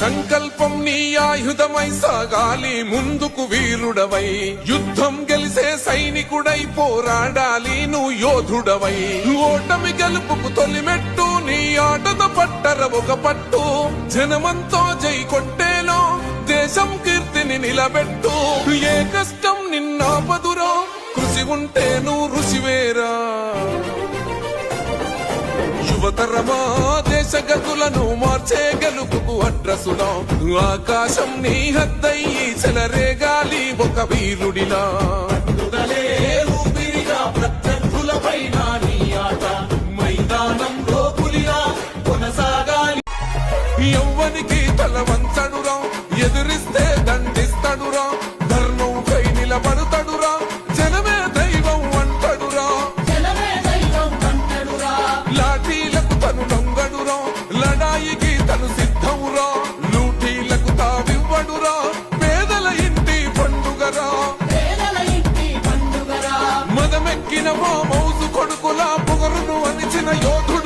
సంకల్పం నీ ఆయుధమై సాగాలి ముందుకు వీరుడవై యుద్ధం గెలిసే సైనికుడై పోరాడాలి నువ్వు యోధుడవై ఓటమి గెలుపుకు తొలిమెట్టు నీ ఆటతో పట్టర ఒక పట్టు జనమంతో జై కొట్టేలో దేశం కీర్తిని నిలబెట్టు ఏ కష్టం నిన్నాపదురో కృషి ఉంటే నువ్వు రుచివేరా యువతరమా దేశ గతులను మార్చే గెలుపుకు అడ్రసులో ఆకాశం నీ హద్దయ్యి చెలరేగాలి ఒక వీరుడిలా ప్రత్యర్థులపైన నీ ఆట మైదానంలో పులిలా కొనసాగాలి యవ్వనికి తల వంచడురా ఎదురిస్తే దండిస్తాడురా ధర్మంపై నిలబడతాడురా జనమే దైవం అంటాడురా లాఠీలకు తను లొంగడురా లడాయికి తను సిద్ధవురా లూటీలకు తావివ్వడురా పేదల ఇంటి పండుగరా మదమెక్కిన మౌజు కొడుకులా పొగరును అనిచిన యోధుడు